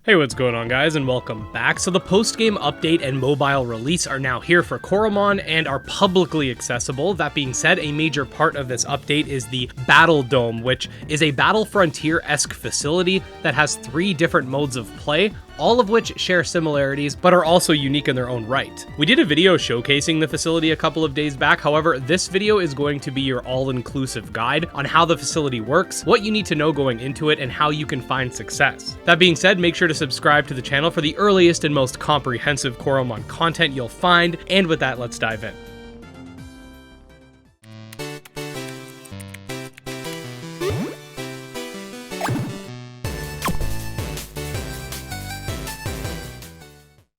Hey, what's going on, guys, and welcome back. So the post-game update and mobile release are now here for Coromon and are publicly accessible. That being said, a major part of this update is the Battle Dome, which is a Battle Frontier-esque facility that has 3 different modes of play, all of which share similarities, but are also unique in their own right. We did a video showcasing the facility a couple of days back. However, this video is going to be your all-inclusive guide on how the facility works, what you need to know going into it, and how you can find success. That being said, make sure to subscribe to the channel for the earliest and most comprehensive Coromon content you'll find, and with that, let's dive in.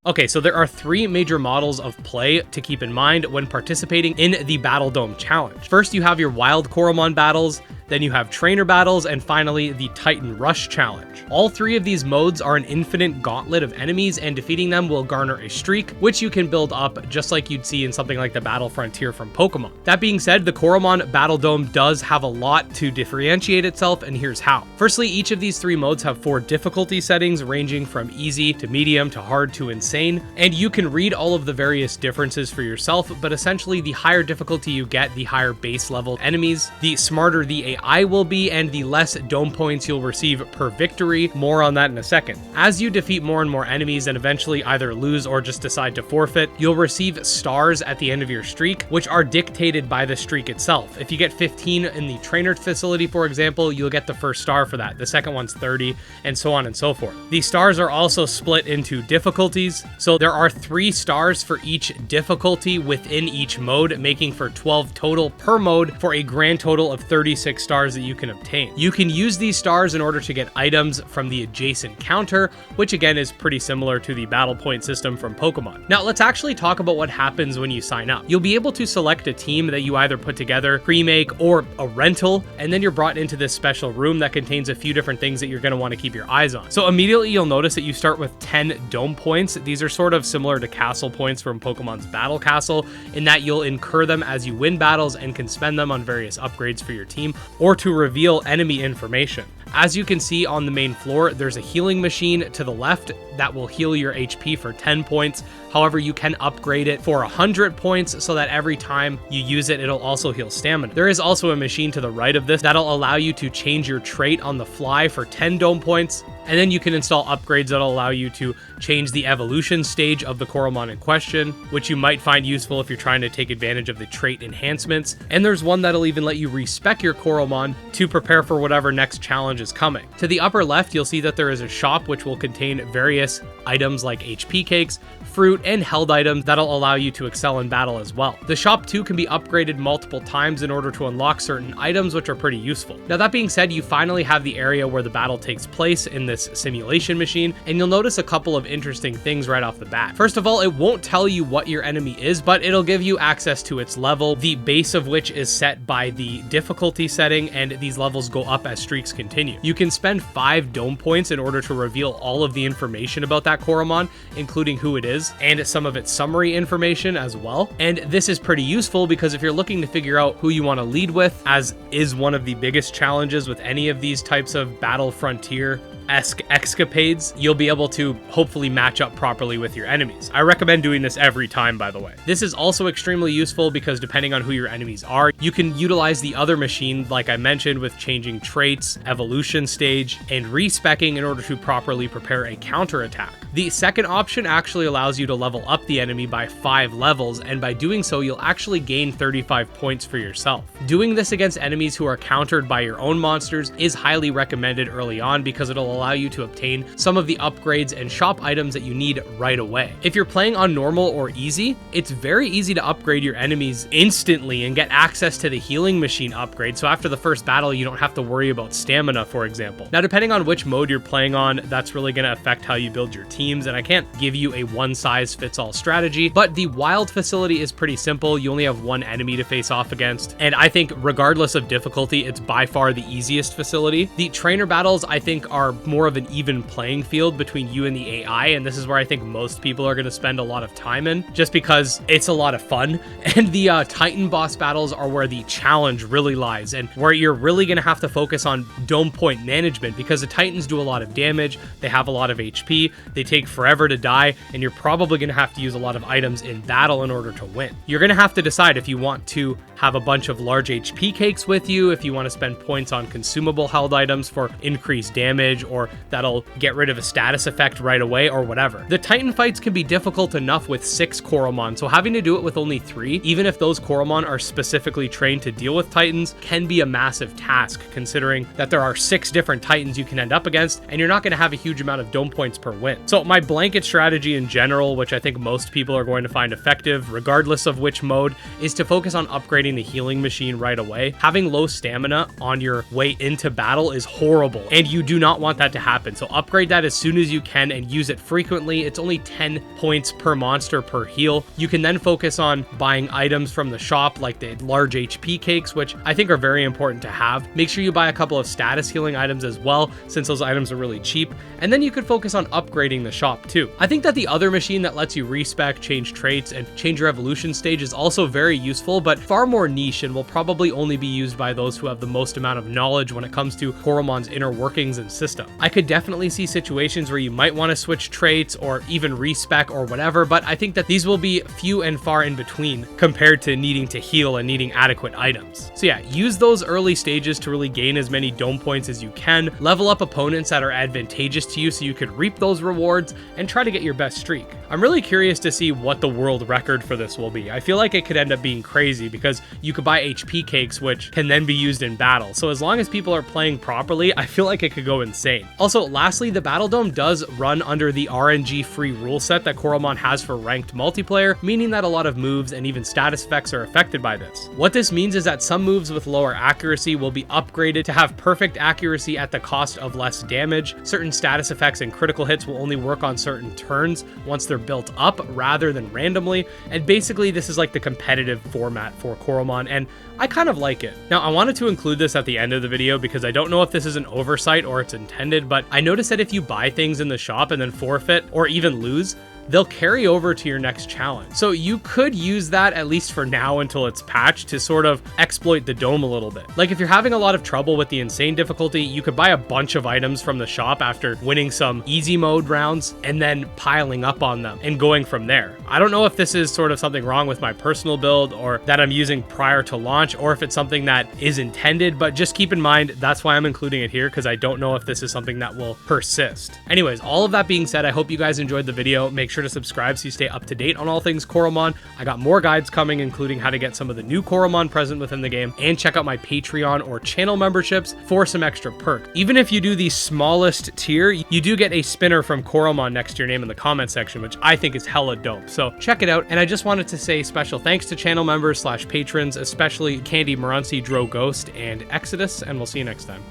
Okay, so there are 3 major models of play to keep in mind when participating in the Battle Dome Challenge. First, you have your Wild Coromon battles, then you have trainer battles, and finally the Titan Rush Challenge. All 3 of these modes are an infinite gauntlet of enemies, and defeating them will garner a streak, which you can build up just like you'd see in something like the Battle Frontier from Pokemon. That being said, the Coromon Battle Dome does have a lot to differentiate itself, and here's how. Firstly, each of these 3 modes have 4 difficulty settings ranging from easy to medium to hard to insane, and you can read all of the various differences for yourself, but essentially the higher difficulty you get, the higher base level enemies, the smarter the AI will be, and the less dome points you'll receive per victory. More on that in a second. As you defeat more and more enemies and eventually either lose or just decide to forfeit, you'll receive stars at the end of your streak, which are dictated by the streak itself. If you get 15 in the trainer facility, for example, you'll get the first star for that. The second one's 30, and so on and so forth. The stars are also split into difficulties, so there are 3 stars for each difficulty within each mode, making for 12 total per mode for a grand total of 36 stars that you can obtain. You can use these stars in order to get items from the adjacent counter, which again is pretty similar to the battle point system from Pokemon. Now let's actually talk about what happens when you sign up. You'll be able to select a team that you either put together, pre-make, or a rental, and then you're brought into this special room that contains a few different things that you're going to want to keep your eyes on. So immediately you'll notice that you start with 10 dome points. These are sort of similar to castle points from Pokemon's Battle Castle, in that you'll incur them as you win battles and can spend them on various upgrades for your team or to reveal enemy information. As you can see on the main floor, there's a healing machine to the left that will heal your HP for 10 points. However, you can upgrade it for 100 points so that every time you use it, it'll also heal stamina. There is also a machine to the right of this that'll allow you to change your trait on the fly for 10 dome points. And then you can install upgrades that'll allow you to change the evolution stage of the Coromon in question, which you might find useful if you're trying to take advantage of the trait enhancements. And there's one that'll even let you respec your Coromon to prepare for whatever next challenge is coming. To the upper left, you'll see that there is a shop which will contain various items like HP cakes, fruit, and held items that'll allow you to excel in battle as well. The shop too can be upgraded multiple times in order to unlock certain items, which are pretty useful. Now that being said, you finally have the area where the battle takes place in this simulation machine, and you'll notice a couple of interesting things right off the bat. First of all, it won't tell you what your enemy is, but it'll give you access to its level, the base of which is set by the difficulty setting, and these levels go up as streaks continue. You can spend 5 dome points in order to reveal all of the information about that Coromon, including who it is and some of its summary information as well. And this is pretty useful because if you're looking to figure out who you want to lead with, as is one of the biggest challenges with any of these types of Battle Frontier-esque escapades, you'll be able to hopefully match up properly with your enemies. I recommend doing this every time, by the way. This is also extremely useful because depending on who your enemies are, you can utilize the other machine, like I mentioned, with changing traits, evolution stage, and respecking in order to properly prepare a counterattack. The second option actually allows you to level up the enemy by 5 levels, and by doing so, you'll actually gain 35 points for yourself. Doing this against enemies who are countered by your own monsters is highly recommended early on because it'll allow you to obtain some of the upgrades and shop items that you need right away. If you're playing on normal or easy, it's very easy to upgrade your enemies instantly and get access to the healing machine upgrade, so after the first battle, you don't have to worry about stamina, for example. Now, depending on which mode you're playing on, that's really going to affect how you build your teams, and I can't give you a one-size-fits-all strategy, but the wild facility is pretty simple. You only have 1 enemy to face off against, and I think regardless of difficulty, it's by far the easiest facility. The trainer battles, I think, are more of an even playing field between you and the AI, and this is where I think most people are going to spend a lot of time in, just because it's a lot of fun. And the Titan boss battles are where the challenge really lies, and where you're really going to have to focus on dome point management, because the Titans do a lot of damage, they have a lot of HP, they take forever to die, and you're probably going to have to use a lot of items in battle in order to win. You're going to have to decide if you want to have a bunch of large HP cakes with you, if you want to spend points on consumable held items for increased damage, or that'll get rid of a status effect right away, or whatever. The Titan fights can be difficult enough with 6 Coromon, so having to do it with only 3, even if those Coromon are specifically trained to deal with Titans, can be a massive task, considering that there are 6 different Titans you can end up against, and you're not going to have a huge amount of dome points per win. So my blanket strategy in general, which I think most people are going to find effective, regardless of which mode, is to focus on upgrading the healing machine right away. Having low stamina on your way into battle is horrible, and you do not want that to happen. So upgrade that as soon as you can and use it frequently. It's only 10 points per monster per heal. You can then focus on buying items from the shop, like the large HP cakes, which I think are very important to have. Make sure you buy a couple of status healing items as well, since those items are really cheap. And then you could focus on upgrading the shop too. I think that the other machine that lets you respec, change traits, and change your evolution stage is also very useful, but far more niche, and will probably only be used by those who have the most amount of knowledge when it comes to Coromon's inner workings and system. I could definitely see situations where you might want to switch traits or even respec or whatever, but I think that these will be few and far in between compared to needing to heal and needing adequate items. So yeah, use those early stages to really gain as many dome points as you can, level up opponents that are advantageous to you so you could reap those rewards, and try to get your best streak. I'm really curious to see what the world record for this will be. I feel like it could end up being crazy, because you could buy HP cakes, which can then be used in battle. So as long as people are playing properly, I feel like it could go insane. Also, lastly, the Battle Dome does run under the RNG free rule set that Coromon has for ranked multiplayer, meaning that a lot of moves and even status effects are affected by this. What this means is that some moves with lower accuracy will be upgraded to have perfect accuracy at the cost of less damage. Certain status effects and critical hits will only work on certain turns once they're built up rather than randomly, and basically this is like the competitive format for Coromon, and I kind of like it. Now, I wanted to include this at the end of the video because I don't know if this is an oversight or it's intended, but I noticed that if you buy things in the shop and then forfeit or even lose, they'll carry over to your next challenge. So you could use that, at least for now until it's patched, to sort of exploit the dome a little bit. Like if you're having a lot of trouble with the insane difficulty, you could buy a bunch of items from the shop after winning some easy mode rounds and then piling up on them and going from there. I don't know if this is sort of something wrong with my personal build or that I'm using prior to launch, or if it's something that is intended, but just keep in mind that's why I'm including it here, because I don't know if this is something that will persist. Anyways, all of that being said, I hope you guys enjoyed the video. Make sure to subscribe so you stay up to date on all things Coromon. I got more guides coming, including how to get some of the new Coromon present within the game, and check out my Patreon or channel memberships for some extra perks. Even if you do the smallest tier, you do get a spinner from Coromon next to your name in the comment section, which I think is hella dope. So check it out. And I just wanted to say special thanks to channel members / patrons, especially Candy, Morency, Dro Ghost, and Exodus, and we'll see you next time.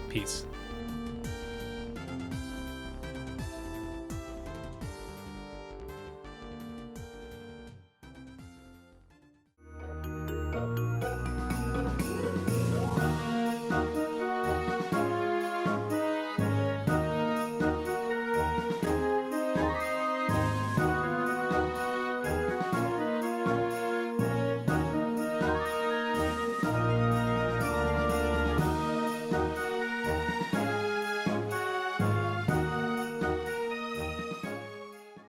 Peace.